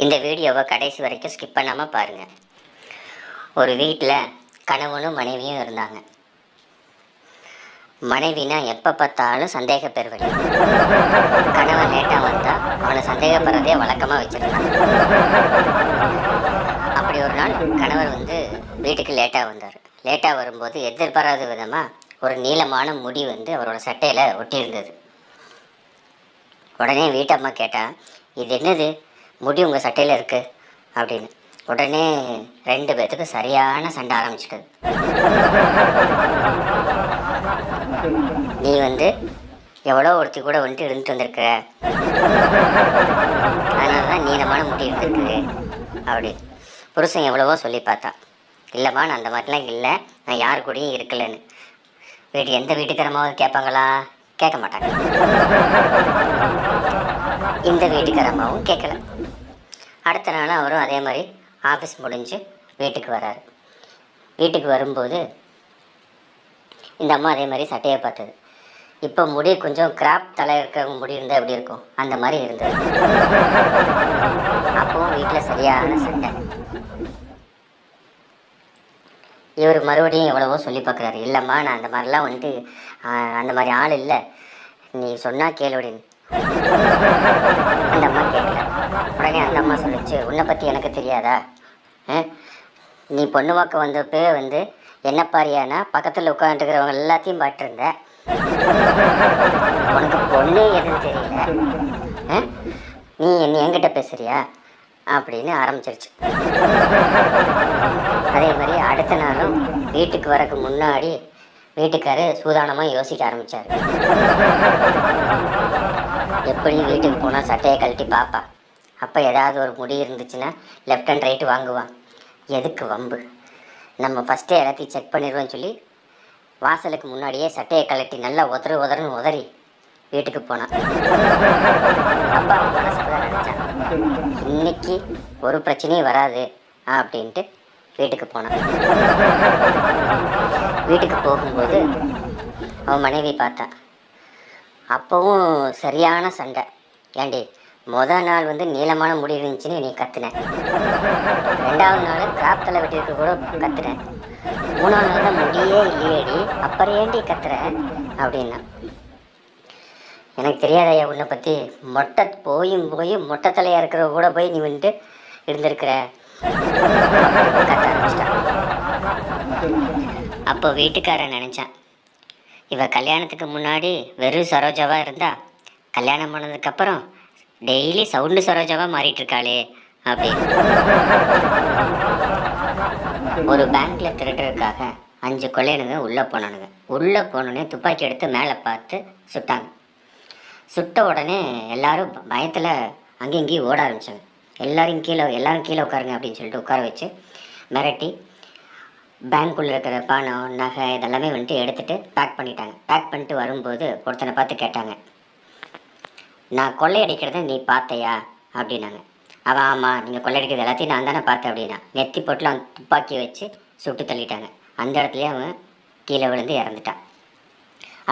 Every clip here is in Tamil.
இந்த வீடியோவை கடைசி வரைக்கும் ஸ்கிப் பண்ணாமல் பாருங்கள். ஒரு வீட்டில் கணவனும் மனைவியும் இருந்தாங்க. மனைவினா எப்போ பார்த்தாலும் சந்தேக பெறுவடி. கணவன் லேட்டாக வந்தால் அவனை சந்தேகப்படுறதே வழக்கமாக வச்சுருந்தாங்க. அப்படி ஒரு நாள் கணவர் வீட்டுக்கு லேட்டாக வந்தார். லேட்டாக வரும்போது எதிர்பாராத விதமாக ஒரு நீளமான முடி அவரோட சட்டையில் ஒட்டி இருந்தது. உடனே வீட்டம்மா கேட்டால், இது என்னது முடி உங்கள் சட்டையில் இருக்குது அப்படின்னு. உடனே 2 பேர்த்துக்கு சரியான சண்டை ஆரம்பிச்சிட்டது. நீ எவ்வளோ ஒருத்தி கூட இருந்துட்டு வந்திருக்கிற, அதனால தான் நீளமான முடி இருந்திருக்குது அப்படி. புருஷன் எவ்வளவோ சொல்லி பார்த்தா, இல்லைம்மா நான் அந்த மாதிரிலாம் இல்லை, நான் யார் கூடயும் இருக்கலைன்னு. எந்த வீட்டுக்காரமாவது கேட்பாங்களா? கேட்க மாட்டாங்க. இந்த வீட்டுக்காரம்மாவும் கேட்கல. அடுத்த நாள் அவரும் அதே மாதிரி ஆஃபீஸ் முடிஞ்சு வீட்டுக்கு வராரு. வீட்டுக்கு வரும்போது இந்த அம்மா அதே மாதிரி சட்டையை பார்த்தது. இப்போ முடி கொஞ்சம் கிராப் தலை இருக்கிறவங்க முடி இருந்தால் எப்படி இருக்கும், அந்த மாதிரி இருந்தது. அப்பவும் வீட்டில் சரியான சண்டை. இவர் மறுபடியும் எவ்வளவோ சொல்லி பார்க்குறாரு, இல்லைம்மா நான் அந்த மாதிரிலாம் அந்த மாதிரி ஆள் இல்லை, நீ சொன்னால் கேளுடின்னு. அந்த அம்மா கேட்கல. உடனே அந்த அம்மா சொல்லிச்சு, உன்னை பற்றி எனக்கு தெரியாதா? நீ பொண்ணு வாக்க வந்தப்போ என்ன பாரியானா பக்கத்தில் உட்காந்துருக்கிறவங்க எல்லாத்தையும் பாட்டுருந்த, உனக்கு பொண்ணு எதுவும் தெரியல, நீ என்கிட்ட பேசுறியா அப்படின்னு ஆரம்பிச்சிருச்சு. அதே மாதிரி அடுத்த நாளும் வீட்டுக்கு வரக்கு முன்னாடி வீட்டுக்காரர் சூதானமாக யோசிக்க ஆரம்பித்தார். எப்படி வீட்டுக்கு போனால் சட்டையை கழட்டி பார்ப்பா, அப்போ ஏதாவது ஒரு முடி இருந்துச்சுன்னா லெஃப்ட் அண்ட் ரைட்டு வாங்குவான். எதுக்கு வம்பு, நம்ம ஃபஸ்ட்டே எல்லாத்தையும் செக் பண்ணிடுவோன்னு சொல்லி வாசலுக்கு முன்னாடியே சட்டையை கழட்டி நல்லா உதறுன்னு உதறி வீட்டுக்கு போனான். அப்பா மனசுக்குள்ள நினச்சான், இன்னைக்கு ஒரு பிரச்சனையும் வராது அப்படின்ட்டு வீட்டுக்கு போனான். வீட்டுக்கு போகும்போது அவன் மனைவி பார்த்தான். அப்போவும் சரியான சண்டை. ஏண்டி, முதல் நாள் நீளமான முடி இருந்துச்சுன்னு நீ கத்துன, 2வது நாள் கிராப் தலை வெட்டிருக்கு கூட கத்துன, 3வது நாள் தான் முடியே இல்லையேடி, அப்புறம் ஏண்டி கத்துற அப்படின்னா. எனக்கு தெரியாதையா உன்னை பற்றி, மொட்டை தலையாக இருக்கிற கூட போய் நீ இருந்திருக்கிற கத்த ஆரம்பிச்சிட்டான். அப்போ வீட்டுக்காரன் நினச்சான், இவ கல்யாணத்துக்கு முன்னாடி வெறும் சரோஜாவாக இருந்தா, கல்யாணம் பண்ணதுக்கப்புறம் டெய்லி சவுண்டு சரோஜாவாக மாறிட்டு இருக்காளே அப்படின்னு. ஒரு பேங்க்ல திருடுறதுக்காக 5 கொள்ளையனுங்க உள்ளே போனோன்னே துப்பாக்கி எடுத்து மேலே பார்த்து சுட்டாங்க. சுட்ட உடனே எல்லாரும் பயத்தில் அங்கேயும் இங்கேயும் ஓட ஆரம்பித்தாங்க. எல்லாரும் கீழே உட்காருங்க அப்படின்னு சொல்லிட்டு உட்கார வச்சு மிரட்டி பேங்க்குள்ளே இருக்கிற பணம் நகை இதெல்லாமே எடுத்துகிட்டு பேக் பண்ணிட்டாங்க. பேக் பண்ணிட்டு வரும்போது ஒருத்தனை பார்த்து கேட்டாங்க, நான் கொள்ளையடிக்கிறத நீ பார்த்தையா அப்படின்னாங்க. அவன், ஆமாம், நீங்கள் கொள்ளையடிக்கிறது எல்லாத்தையும் நான் தானே பார்த்தேன் அப்படின்னா. நெத்தி போட்டில் அவன் துப்பாக்கி வச்சு சுட்டு தள்ளிட்டாங்க. அந்த இடத்துலையே அவன் கீழே விழுந்து இறந்துட்டான்.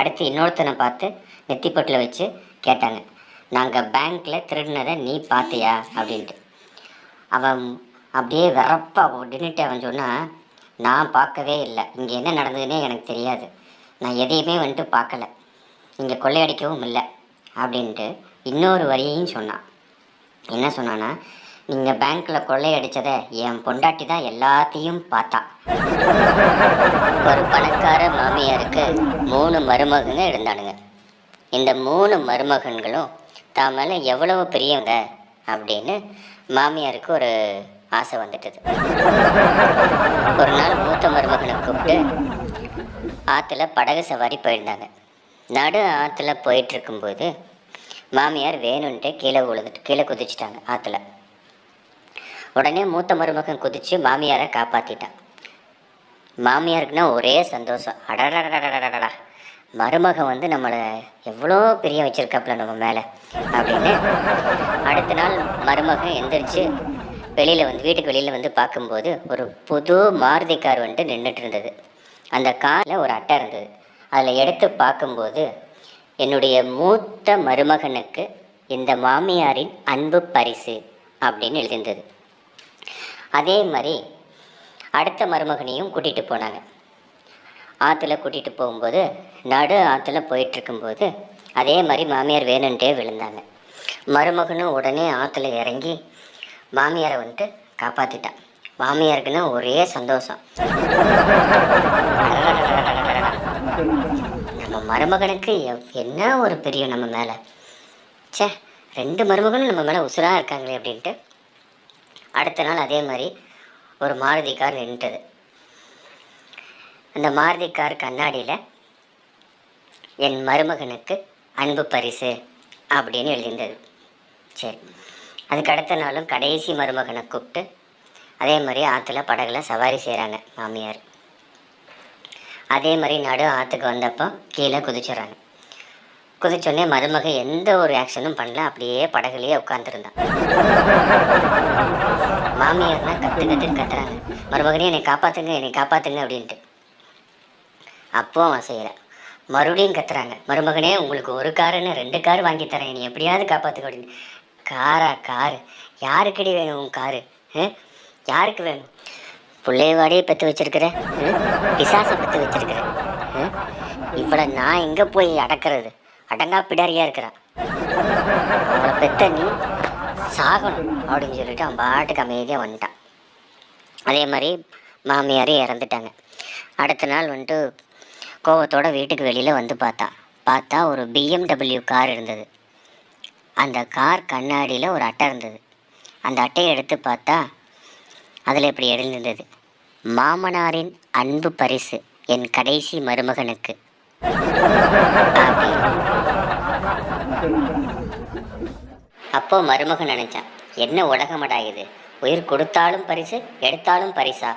அடுத்து இன்னொருத்தனை பார்த்து நெத்தி பொட்டில் வச்சு கேட்டாங்க, நாங்கள் பேங்க்கில் திருடினதை நீ பார்த்தியா அப்படின்ட்டு. அவன் அப்படியே வரப்பா நின்றுட்டு அவன் சொன்னால், நான் பார்க்கவே இல்லை, இங்கே என்ன நடந்ததுன்னே எனக்கு தெரியாது, நான் எதையுமே பார்க்கல, இங்கே கொள்ளையடிக்கவும் இல்லை அப்படின்ட்டு இன்னொரு வரியையும் சொன்னான். என்ன சொன்னான்னா, நீங்கள் பேங்க்கில் கொள்ளையடித்ததை என் பொண்டாட்டி தான் எல்லாத்தையும் பார்த்தா. ஒரு பணக்கார மாமியாருக்கு 3 மருமகங்க இருந்தானுங்க. இந்த 3 மருமகன்களும் தான் மேலே எவ்வளவு பெரியவங்க அப்படின்னு மாமியாருக்கு ஒரு ஆசை வந்துட்டது. ஒரு நாள் மூத்த மருமகனை கூப்பிட்டு ஆற்றுல படகு சவாரி போயிருந்தாங்க. நடு ஆற்றுல போயிட்டு இருக்கும்போது மாமியார் வேணுன்ட்டு கீழே குதிச்சிட்டாங்க ஆற்றுல. உடனே மூத்த மருமகன் குதித்து மாமியாரை காப்பாற்றிட்டான். மாமியாருக்குன்னா ஒரே சந்தோஷம், அடடடடடடடா, மருமகன் நம்மளை எவ்வளோ பெரிய வச்சுருக்காப்புல நம்ம மேலே அப்படின்னு. அடுத்த நாள் மருமகன் எந்திரிச்சு வீட்டுக்கு வெளியில் பார்க்கும்போது ஒரு புது மாருதி கார் நின்றுட்டு இருந்தது. அந்த காரில் ஒரு அட்டை இருந்தது. அதில் எடுத்து பார்க்கும்போது, என்னுடைய மூத்த மருமகனுக்கு இந்த மாமியாரின் அன்பு பரிசு அப்படின்னு எழுதியிருந்தது. அதே மாதிரி அடுத்த மருமகனையும் கூட்டிகிட்டு போனாங்க. ஆற்றுல கூட்டிகிட்டு போகும்போது நடு ஆற்றுல போயிட்டுருக்கும்போது அதே மாதிரி மாமியார் வேணுன்ட்டே விழுந்தாங்க. மருமகனும் உடனே ஆற்றுல இறங்கி மாமியாரை வந்துட்டு காப்பாற்றிட்டான். மாமியாருக்குன்னு ஒரே சந்தோஷம். நம்ம மருமகனுக்கு என்ன ஒரு பெரிய நம்ம மேலே, சே 2 மருமகனும் நம்ம மேலே உசுராக இருக்காங்களே அப்படின்ட்டு. அடுத்த நாள் அதே மாதிரி ஒரு மாருதி கார் நின்றுது. அந்த மாருதி கார் கண்ணாடியில் என் மருமகனுக்கு அன்பு பரிசு அப்படின்னு எழுதியிருந்தது. சரி, அதுக்கு அடுத்த நாளும் கடைசி மருமகனை கூப்பிட்டு அதே மாதிரி ஆற்றுல படகுல சவாரி செய்கிறாங்க மாமியார். அதே மாதிரி நடு ஆற்றுக்கு வந்தப்போ கீழே குதிச்சுட்றாங்க. குதிச்சோடனே மருமக எந்த ஒரு ஆக்ஷனும் பண்ணல, அப்படியே படகுலையே உட்காந்துருந்தான். மாமியார்னா கத்துன்னு கத்துறாங்க, மருமகனே என்னை காப்பாற்றுங்க என்னை காப்பாற்றுங்க அப்படின்ட்டு. அப்போ அவன் செய்கிறான். மறுபடியும் கத்துறாங்க, மருமகனே உங்களுக்கு 1 காருன்னு 2 கார் வாங்கி தரேன், நீ எப்படியாவது காப்பாற்றுக்க அப்படின்னு. காரு யாருக்கடி வேணும் உன் காரு? யாருக்கு வேணும்? பிள்ளையவாடியே பெற்று வச்சிருக்கிற, பிசாசை பெற்று வச்சிருக்கிற, இவளை நான் எங்கே போய் அடக்கிறது? அடங்கா பிடாரியாக இருக்கிறான், அவளை பெற்ற நீ சாகணும் அப்படின்னு சொல்லிட்டு அவன் பாட்டுக்கு அமைதியாக வந்துட்டான். அதே மாதிரி மாமியாரே இறந்துட்டாங்க. அடுத்த நாள் வந்துட்டு கோவத்தோட வீட்டுக்கு வெளியில் வந்து பார்த்தா ஒரு BMW கார் இருந்தது. அந்த கார் கண்ணாடியில் ஒரு அட்டை இருந்தது. அந்த அட்டையை எடுத்து பார்த்தா அதில் இப்படி எழுந்திருந்தது, மாமனாரின் அன்பு பரிசு என் கடைசி மருமகனுக்கு. அப்போ மருமகன் நினைச்சான், என்ன உலகமடா இது, உயிர் கொடுத்தாலும் பரிசு எடுத்தாலும் பரிசா.